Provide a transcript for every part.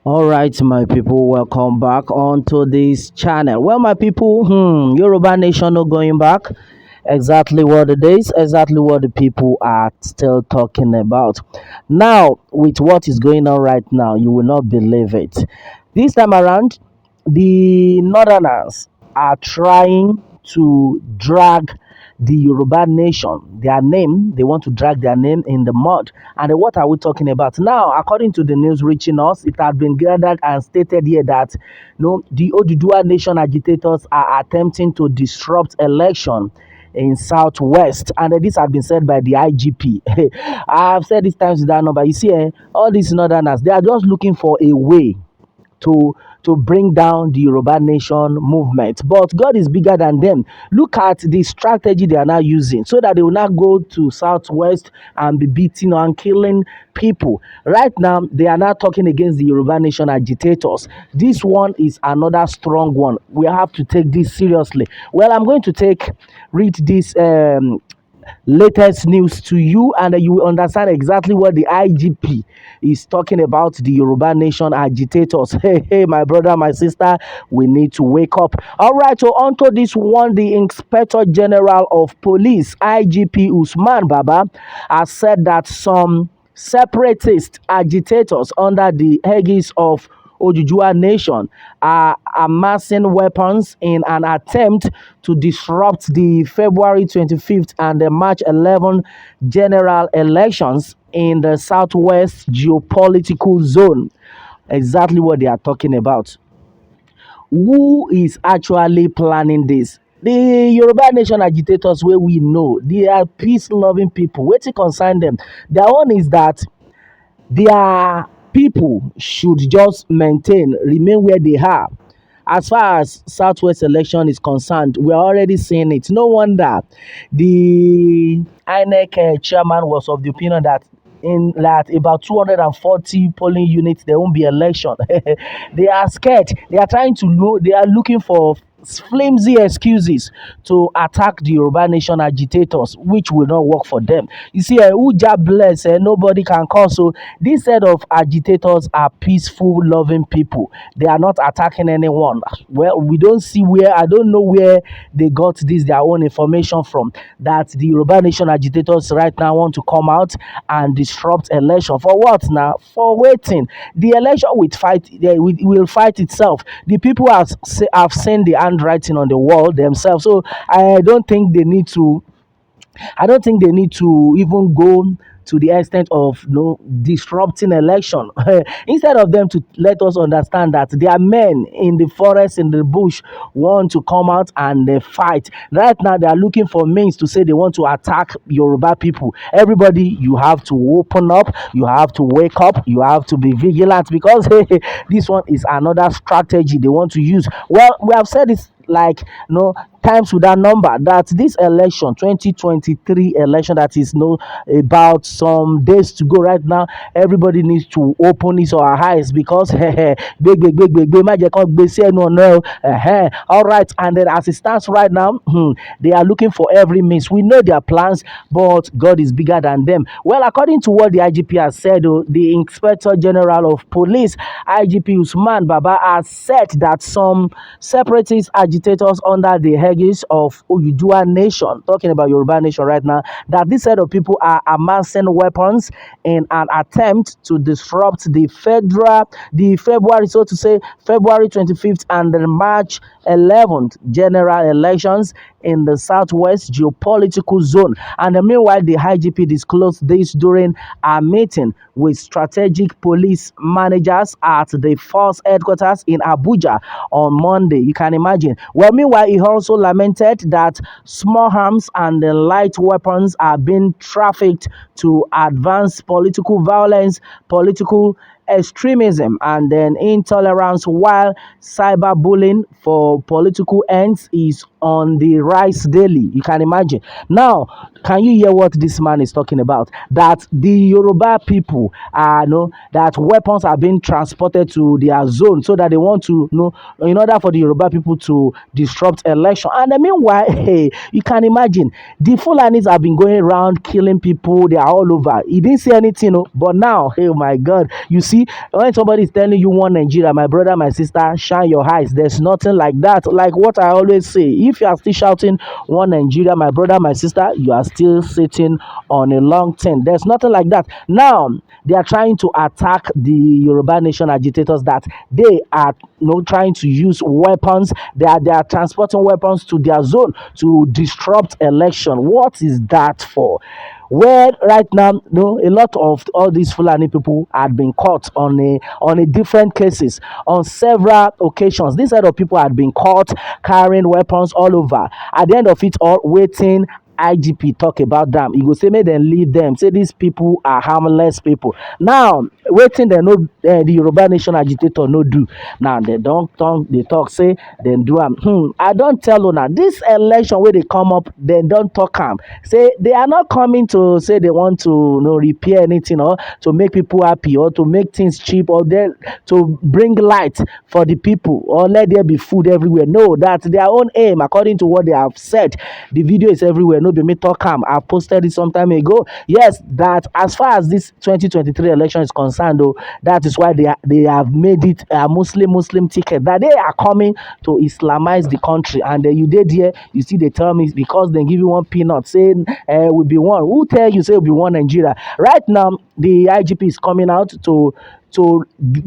All right, my people, welcome back onto this channel. Well, my people, Yoruba Nation not going back. Exactly what it is, exactly what the people are still talking about. Now, with what is going on right now, you will not believe it. This time around, the Northerners are trying to drag the Yoruba nation, their name, they want to drag their name in the mud. And what are we talking about? Now, according to the news reaching us, it has been gathered and stated here that the Oduduwa nation agitators are attempting to disrupt election in Southwest, and this has been said by the IGP. I've said this times with that number. You see, all these northerners, they are just looking for a way to bring down the Yoruba nation movement. But God is bigger than them. Look at the strategy they are now using so that they will not go to Southwest and be beating and killing people. Right now, they are now talking against the Yoruba nation agitators. This one is another strong one. We have to take this seriously. Well, I'm going to read this latest news to you, and you will understand exactly what the IGP is talking about the Yoruba nation agitators. Hey, my brother, my sister, we need to wake up. All right, so onto this one, the Inspector General of Police, IGP Usman Baba, has said that some separatist agitators under the aegis of Ojujua Nation are amassing weapons in an attempt to disrupt the February 25th and the March 11 general elections in the Southwest geopolitical zone. Exactly what they are talking about. Who is actually planning this? The Yoruba nation agitators, where we know they are peace loving people. What to concern them? Their own is that their people should just remain where they are. As far as Southwest election is concerned, we are already seeing it. No wonder the INEC chairman was of the opinion that in that about 240 polling units there won't be election. They are scared. They are trying to know. They are looking for flimsy excuses to attack the Yoruba nation agitators, which will not work for them. You see, Uja bless, nobody can cause. So this set of agitators are peaceful, loving people. They are not attacking anyone. Well, we don't see where, I don't know where they got this, their own information from, that the Yoruba nation agitators right now want to come out and disrupt election. For what now? For waiting. The election will fight itself. The people have seen the handwriting on the wall themselves. So I don't think they need to even go to the extent of disrupting election. Instead of them to let us understand that there are men in the forest, in the bush, want to come out and fight. Right now, they are looking for means to say they want to attack Yoruba people. Everybody, you have to open up, you have to wake up, you have to be vigilant, because this one is another strategy they want to use. Well, we have said this like times with that number, that this election 2023 election, that is about some days to go right now, everybody needs to open his or her eyes, because all right. And then as it stands right now, they are looking for every means. We know their plans, but God is bigger than them. Well, according to what the IGP has said, the Inspector General of Police, IGP Usman Baba, has said that some separatist agitators under the aegis of Oduduwa Nation, talking about Yoruba Nation right now, that this set of people are amassing weapons in an attempt to disrupt the February, so to say, February 25th and the March 11th general elections in the Southwest geopolitical zone. And meanwhile, the IGP disclosed this during a meeting with strategic police managers at the force headquarters in Abuja on Monday. You can imagine. Well, meanwhile, he also lamented that small arms and light weapons are being trafficked to advance political violence, political extremism, and then intolerance, while cyberbullying for political ends is on the rise daily. You can imagine. Now, can you hear what this man is talking about? That the Yoruba people that weapons are being transported to their zone, so that they want to in order for the Yoruba people to disrupt election. And meanwhile, hey, you can imagine, the Fulanis have been going around killing people. They are all over. He didn't say anything, but now, hey, my God, you see see, when somebody is telling you one Nigeria, my brother, my sister, shine your eyes. There's nothing like that. Like what I always say, if you are still shouting one Nigeria, my brother, my sister, you are still sitting on a long ten. There's nothing like that. Now they are trying to attack the Yoruba nation agitators, that they are, trying to use weapons. They are transporting weapons to their zone to disrupt election. What is that for? Where right now, a lot of all these Fulani people had been caught on a different cases on several occasions. This set of people had been caught carrying weapons all over. At the end of it all, waiting. IGP talk about them. He go say make them leave them. Say these people are harmless people. Now waiting they know the Yoruba nation agitator no do. Now they don't talk. They talk say then do am. I don't tell una this election where they come up. They don't talk am. Say they are not coming to say they want to repair anything or to make people happy or to make things cheap or they to bring light for the people or let there be food everywhere. No, that's their own aim according to what they have said. The video is everywhere. No be me talk am. I posted it some time ago. Yes, that as far as this 2023 election is concerned, though, that is why they have made it a Muslim ticket that they are coming to Islamize the country. And you did here, you see, they tell me because they give you one peanut saying will be one. Who tell you say will be one Nigeria? Right now, the IGP is coming out to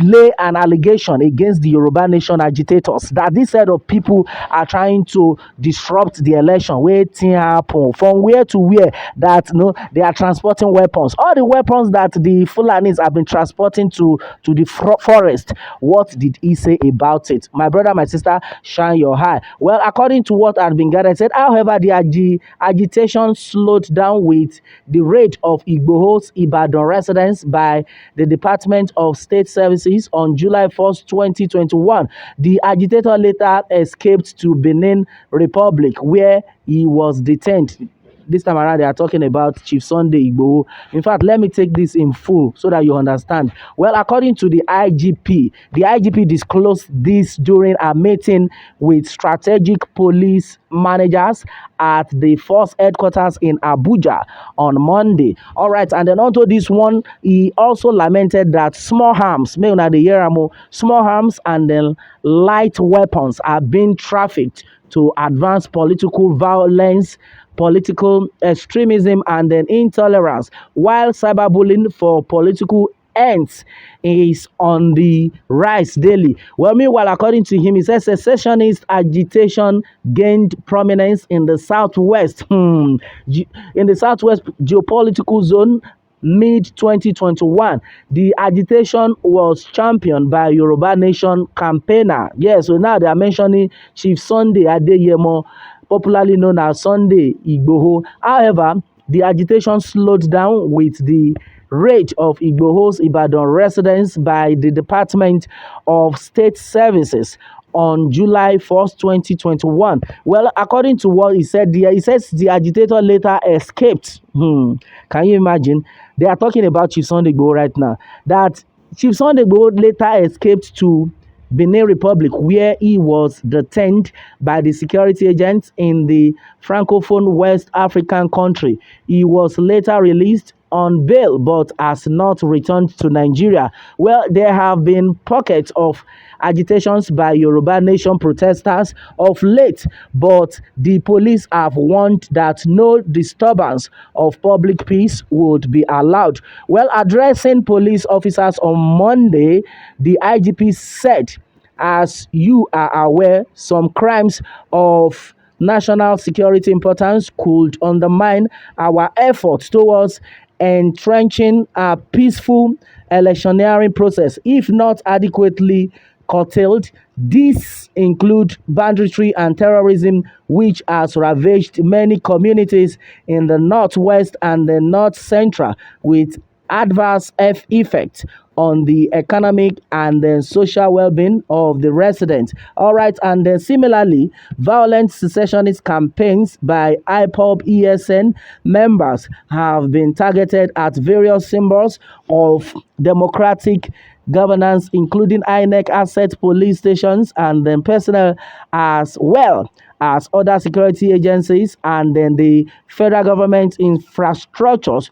lay an allegation against the Yoruba nation agitators that this set of people are trying to disrupt the election. Waiting happen from where to where that they are transporting weapons. All the weapons that the Fulanis have been transporting to the forest. What did he say about it? My brother, my sister, shine your eye. Well, according to what had been gathered, said, however, the agitation slowed down with the raid of Igboho's Ibadan residents by the Department of State Services on July 1st, 2021. The agitator later escaped to Benin Republic, where he was detained. This time around, they are talking about Chief Sunday Igboho. In fact, let me take this in full so that you understand. Well, according to the IGP disclosed this during a meeting with strategic police managers at the force headquarters in Abuja on Monday. All right, and then onto this one, he also lamented that small arms, small arms and then light weapons are being trafficked to advance political violence, political extremism, and then intolerance, while cyberbullying for political ends is on the rise daily. Well, meanwhile, according to him, he says secessionist agitation gained prominence in the southwest, in the southwest geopolitical zone. Mid 2021, the agitation was championed by Yoruba Nation campaigner. Yes, so now they are mentioning Chief Sunday Adeyemo, popularly known as Sunday Igboho. However, the agitation slowed down with the raid of Igboho's Ibadan residents by the Department of State Services on July 1st, 2021. Well, according to what he said there, he says the agitator later escaped. Can you imagine? They are talking about Chief Sunday Igboho right now. That Chief Sunday Igboho later escaped to Benin Republic, where he was detained by the security agents in the Francophone West African country. He was later released on bail but has not returned to Nigeria. Well, there have been pockets of agitations by Yoruba Nation protesters of late, but the police have warned that no disturbance of public peace would be allowed. Well, addressing police officers on Monday, the IGP said, as you are aware, some crimes of national security importance could undermine our efforts towards entrenching a peaceful electioneering process if not adequately curtailed. These include banditry and terrorism, which has ravaged many communities in the northwest and the north central, with adverse effects on the economic and then social well-being of the residents. All right, and then similarly, violent secessionist campaigns by IPOB ESN members have been targeted at various symbols of democratic governance, including INEC asset police stations and then personnel, as well as other security agencies and then the federal government infrastructures,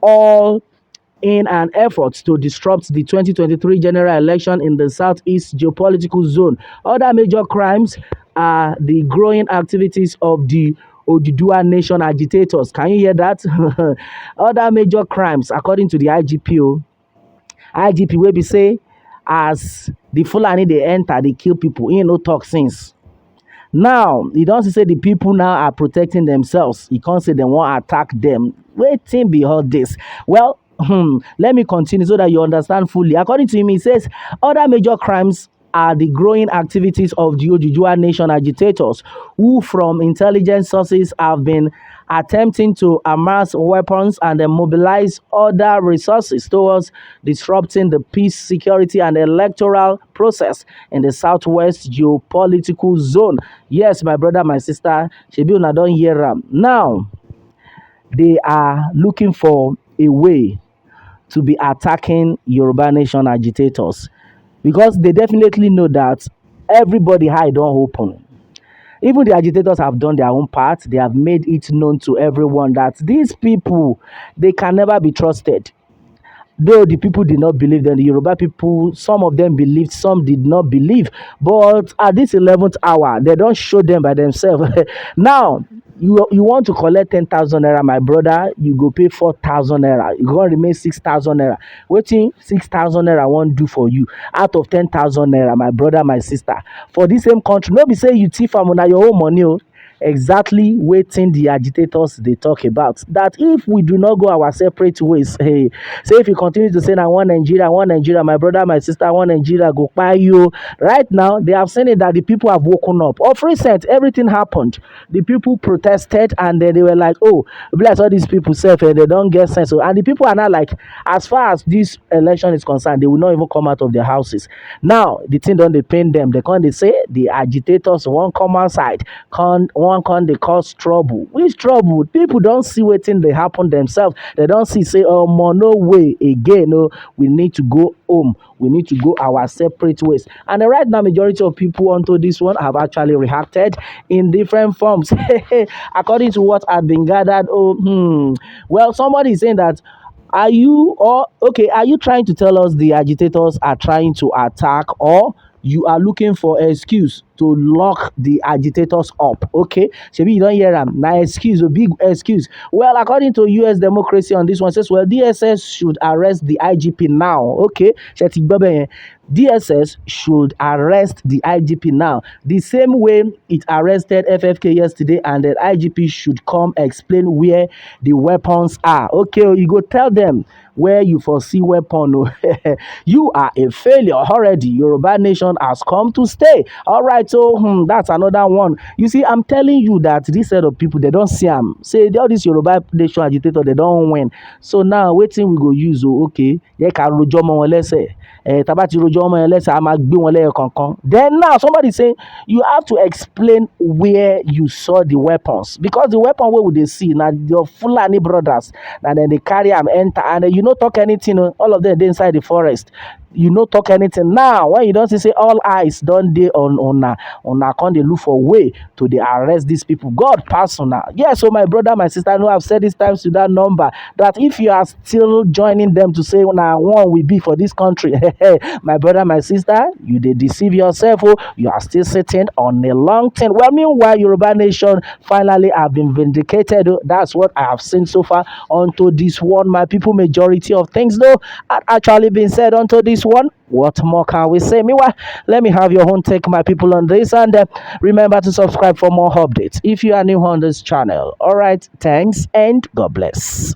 all in an effort to disrupt the 2023 general election in the southeast geopolitical zone. Other major crimes are the growing activities of the Oduduwa Nation agitators. Can you hear that? Other major crimes, according to the IGPO, IGP wey be say as the Fulani dey enter, dey kill people, e no talk since. Now, e don see say the people now are protecting themselves. E come say dem wan attack them. Wetin be all this? Well, let me continue so that you understand fully. According to him, he says other major crimes are the growing activities of the Ojujua Nation agitators, who, from intelligence sources, have been attempting to amass weapons and then mobilize other resources towards disrupting the peace, security, and electoral process in the southwest geopolitical zone. Yes, my brother, my sister, shebi una don hear am. Now, they are looking for a way to be attacking Yoruba Nation agitators because they definitely know that everybody eye don open. Even the agitators have done their own part. They have made it known to everyone that these people, they can never be trusted. Though the people did not believe them, the Yoruba people, some of them believed, some did not believe. But at this 11th hour, they don't show them by themselves. Now, you want to collect 10,000 naira, my brother, you go pay 4,000 naira. You go remain 6,000 naira. Wetin 6,000 naira won't do for you out of 10,000 naira, my brother, my sister. For this same country, no be say you thief am na your own money. Oh. Exactly waiting the agitators they talk about that if we do not go our separate ways, hey, say if you continue to say I want Nigeria, my brother, my sister, I want Nigeria, go buy you. Right now they have seen it that the people have woken up. Of recent, everything happened. The people protested and then they were like, oh, bless all these people self, and they don't get sense. And the people are not like, as far as this election is concerned, they will not even come out of their houses. Now the thing don't depend them. They say the agitators won't come outside, one con they cause trouble. Which trouble? People don't see wetin they happen themselves. They don't see say, oh, no way again. No, we need to go home. We need to go our separate ways. And right now, majority of people onto this one have actually reacted in different forms. According to what had been gathered, well, somebody is saying that are you trying to tell us the agitators are trying to attack, or you are looking for an excuse to lock the agitators up? Okay, maybe you don't hear them. Now, excuse, a big excuse. Well, according to US democracy on this one says, well, DSS should arrest the IGP now. Okay, DSS should arrest the IGP now. The same way it arrested FFK yesterday, and the IGP should come explain where the weapons are. Okay, you go tell them where you foresee weapon. You are a failure already. Yoruba Nation has come to stay. All right, so that's another one. You see, I'm telling you that this set of people, they don't see them. Say all this Yoruba Nation agitator, they don't win. So now, waiting we go use. Okay, they can rojo mo let's say. Tabati rojo mo let's say I'm a gbé wọn lẹ́yọ kọ̀ọ̀kan. Then now somebody say you have to explain where you saw the weapons, because the weapon where would they see now your Fulani brothers, and then they carry them enter, and you not talk anything. All of them they inside the forest. You no talk anything. Now when you don't say all eyes don't they on can they look for way to they arrest these people. God personal. Yeah, so my brother, my sister, I know I've said this times to that number that if you are still joining them to say now one will be for this country, my brother, my sister, you they deceive yourself. Oh, you are still sitting on a long thing. Well, meanwhile, Yoruba Nation finally have been vindicated. That's what I have seen so far onto this one. My people, majority of things though had actually been said onto this one. What more can we say? Meanwhile, let me have your own take, my people, on this, and remember to subscribe for more updates if you are new on this channel. All right, thanks and God bless.